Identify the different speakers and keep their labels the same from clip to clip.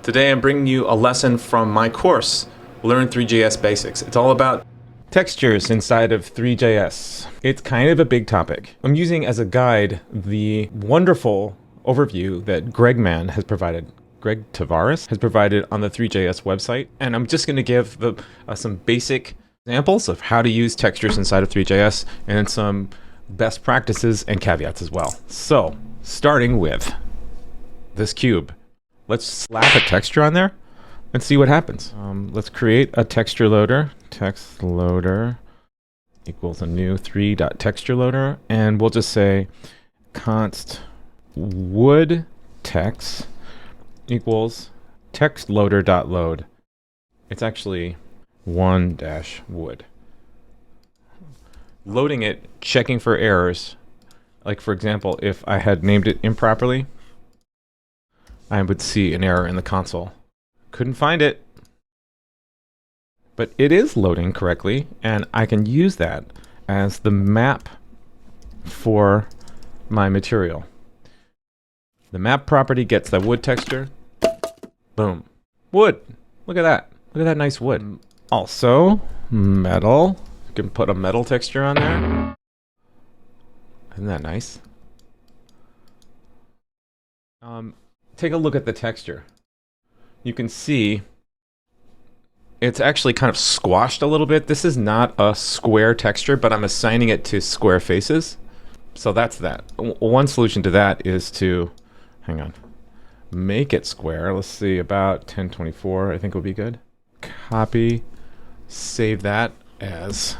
Speaker 1: Today I'm bringing you a lesson from my course, Learn Three.js Basics. It's all about textures inside of Three.js. It's kind of a big topic. I'm using as a guide the wonderful overview that Greg Tavares has provided on the Three.js website. And I'm just going to give some basic examples of how to use textures inside of Three.js and some best practices and caveats as well. So, starting with this cube. Let's slap a texture on there and see what happens. Let's create a texture loader. Text loader equals a new 3.texture loader. And we'll just say const wood text equals text loader.load. It's actually 1-wood. Loading it, checking for errors. Like for example, if I had named it improperly, I would see an error in the console. Couldn't find it. But it is loading correctly, and I can use that as the map for my material. The map property gets the wood texture. Boom. Wood. Look at that. Look at that nice wood. Also, metal. You can put a metal texture on there. Isn't that nice? Take a look at the texture. You can see it's actually kind of squashed a little bit. This is not a square texture, but I'm assigning it to square faces. So that's that. One solution to that is to, hang on, make it square. Let's see, about 1024 I think would be good. Copy, save that as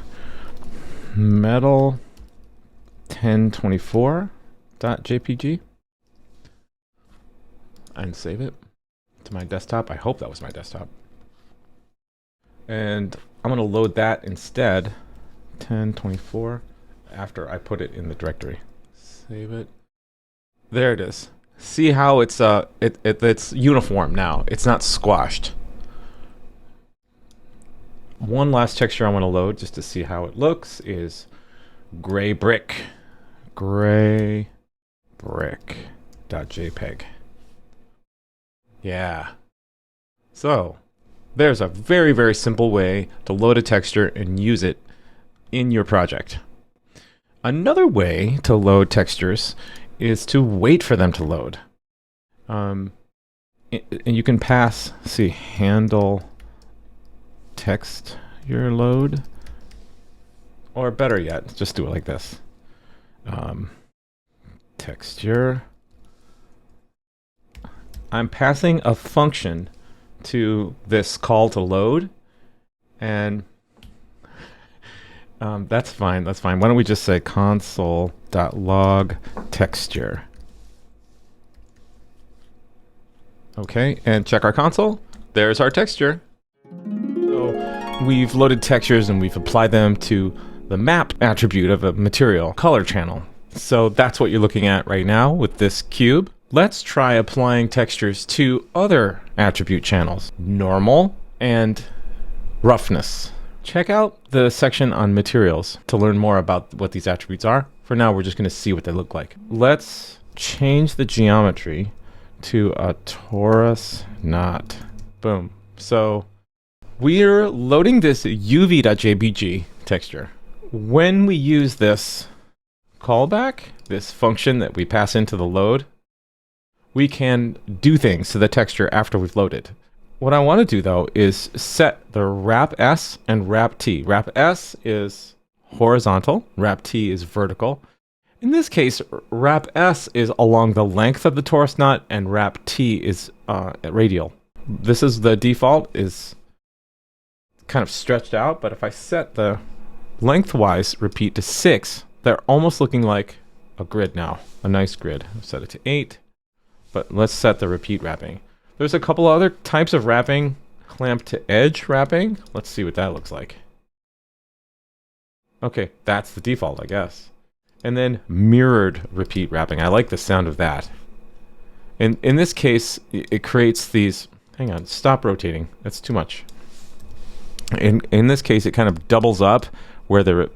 Speaker 1: metal 1024.jpg. And save it to my desktop. I hope that was my desktop. And I'm going to load that instead, 1024, after I put it in the directory. Save it. There it is. See how it's it's uniform now. It's not squashed. One last texture I want to load just to see how it looks is gray brick. Gray brick.jpg. Yeah. So, there's a very, very simple way to load a texture and use it in your project. Another way to load textures is to wait for them to load. And you can pass, see, handle text your load. Or better yet, just do it like this. Texture. I'm passing a function to this call to load, and that's fine. That's fine. Why don't we just say console.log texture? Okay, and check our console. There's our texture. So we've loaded textures and we've applied them to the map attribute of a material color channel. So that's what you're looking at right now with this cube. Let's try applying textures to other attribute channels, normal and roughness. Check out the section on materials to learn more about what these attributes are. For now, we're just going to see what they look like. Let's change the geometry to a torus knot. Boom. So we're loading this uv.jpg texture. When we use this callback, this function that we pass into the load, we can do things to the texture after we've loaded. What I want to do though is set the wrap S and wrap T. Wrap S is horizontal, wrap T is vertical. In this case, wrap S is along the length of the torus knot and wrap T is radial. This is the default, is kind of stretched out, but if I set the lengthwise repeat to 6, they're almost looking like a grid now, a nice grid. I'll set it to 8. But let's set the repeat wrapping. There's a couple other types of wrapping. Clamp to edge wrapping. Let's see what that looks like. Okay, that's the default, I guess. And then mirrored repeat wrapping. I like the sound of that. And in this case, it creates these... Hang on, stop rotating. That's too much. In this case, it kind of doubles up where the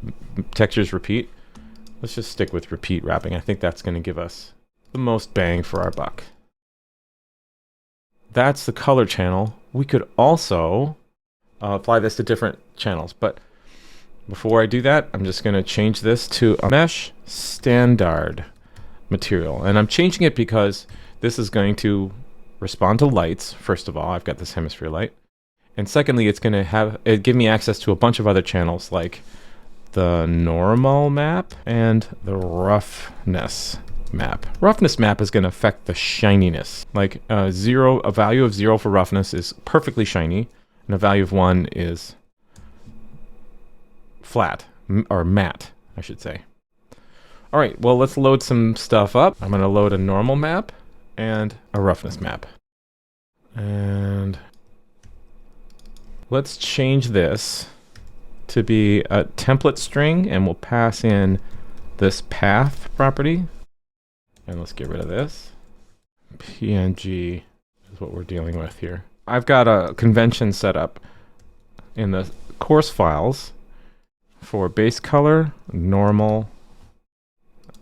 Speaker 1: textures repeat. Let's just stick with repeat wrapping. I think that's going to give us the most bang for our buck. That's the color channel. We could also apply this to different channels, but before I do that, I'm just going to change this to a mesh standard material. And I'm changing it because this is going to respond to lights. First of all, I've got this hemisphere light. And secondly, it's going to give me access to a bunch of other channels like the normal map and the roughness map. Roughness map is going to affect the shininess. Like a value of 0 for roughness is perfectly shiny, and a value of 1 is flat, or matte, I should say. All right, well, let's load some stuff up. I'm going to load a normal map and a roughness map. And let's change this to be a template string, and we'll pass in this path property. And let's get rid of this. PNG is what we're dealing with here. I've got a convention set up in the course files for base color, normal,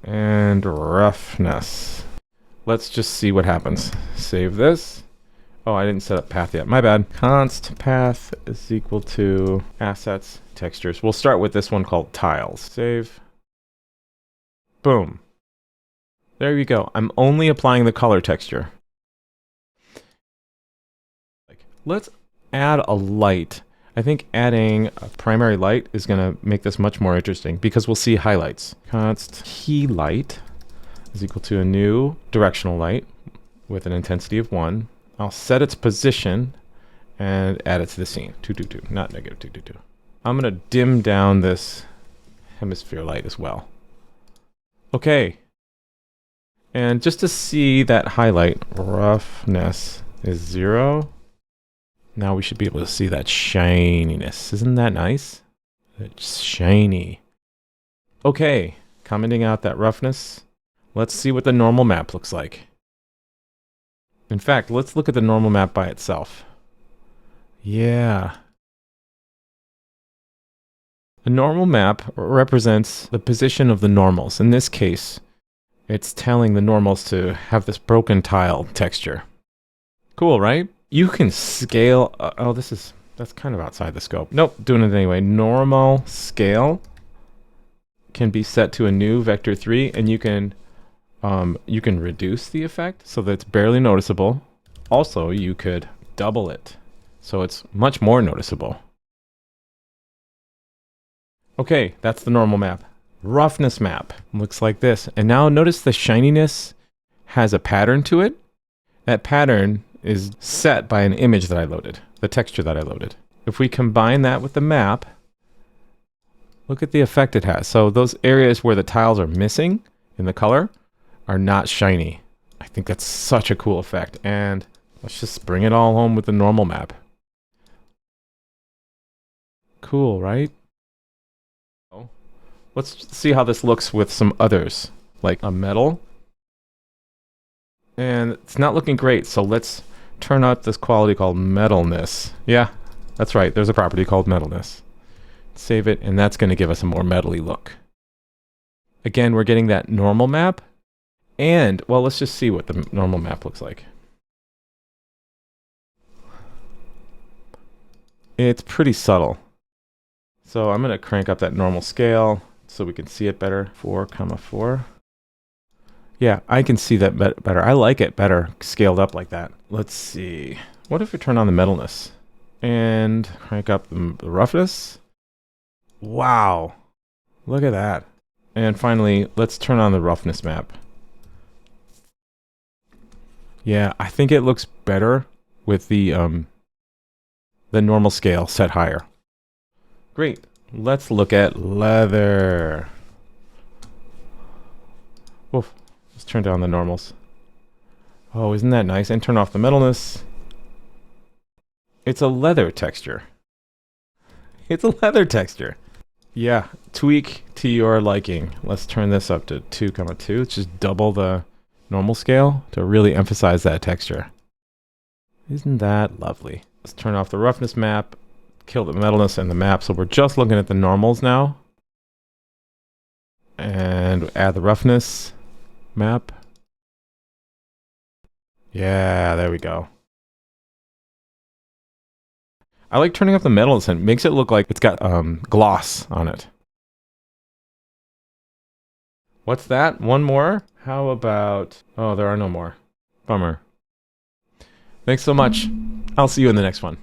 Speaker 1: and roughness. Let's just see what happens. Save this. Oh, I didn't set up path yet. My bad. Const path is equal to assets, textures. We'll start with this one called tiles. Save. Boom. There you go. I'm only applying the color texture. Let's add a light. I think adding a primary light is going to make this much more interesting because we'll see highlights. Const key light is equal to a new directional light with an intensity of 1. I'll set its position and add it to the scene. 222, not negative 222. I'm going to dim down this hemisphere light as well. Okay. And just to see that highlight, roughness is 0. Now we should be able to see that shininess. Isn't that nice? It's shiny. Okay, commenting out that roughness. Let's see what the normal map looks like. In fact, let's look at the normal map by itself. Yeah. The normal map represents the position of the normals. In this case, it's telling the normals to have this broken tile texture. Cool, right? You can scale. That's kind of outside the scope. Nope, doing it anyway. Normal scale can be set to a new vector 3, and you can reduce the effect so that it's barely noticeable. Also, you could double it so it's much more noticeable. Okay, that's the normal map. Roughness map looks like this. And now notice the shininess has a pattern to it. That pattern is set by an image that I loaded, the texture that I loaded. If we combine that with the map, look at the effect it has. So those areas where the tiles are missing in the color are not shiny. I think that's such a cool effect. And let's just bring it all home with the normal map. Cool, right? Let's see how this looks with some others, like a metal. And it's not looking great, so let's turn out this quality called metalness. Yeah, that's right, there's a property called metalness. Save it, and that's going to give us a more metally look. Again, we're getting that normal map. And, well, let's just see what the normal map looks like. It's pretty subtle. So I'm going to crank up that normal scale so we can see it better. 4,4. Yeah, I can see that better. I like it better scaled up like that. Let's see. What if we turn on the metalness and crank up the roughness? Wow. Look at that. And finally, let's turn on the roughness map. Yeah, I think it looks better with the normal scale set higher. Great. Let's look at leather. Oof. Let's turn down the normals. Oh, isn't that nice? And turn off the metalness. It's a leather texture. It's a leather texture. Yeah, tweak to your liking. Let's turn this up to 2,2. Let's just double the normal scale to really emphasize that texture. Isn't that lovely? Let's turn off the roughness map, kill the metalness and the map, so we're just looking at the normals now. And add the roughness map. Yeah, there we go. I like turning up the metals and it makes it look like it's got gloss on it. What's that? One more? How about... Oh, there are no more. Bummer. Thanks so much. I'll see you in the next one.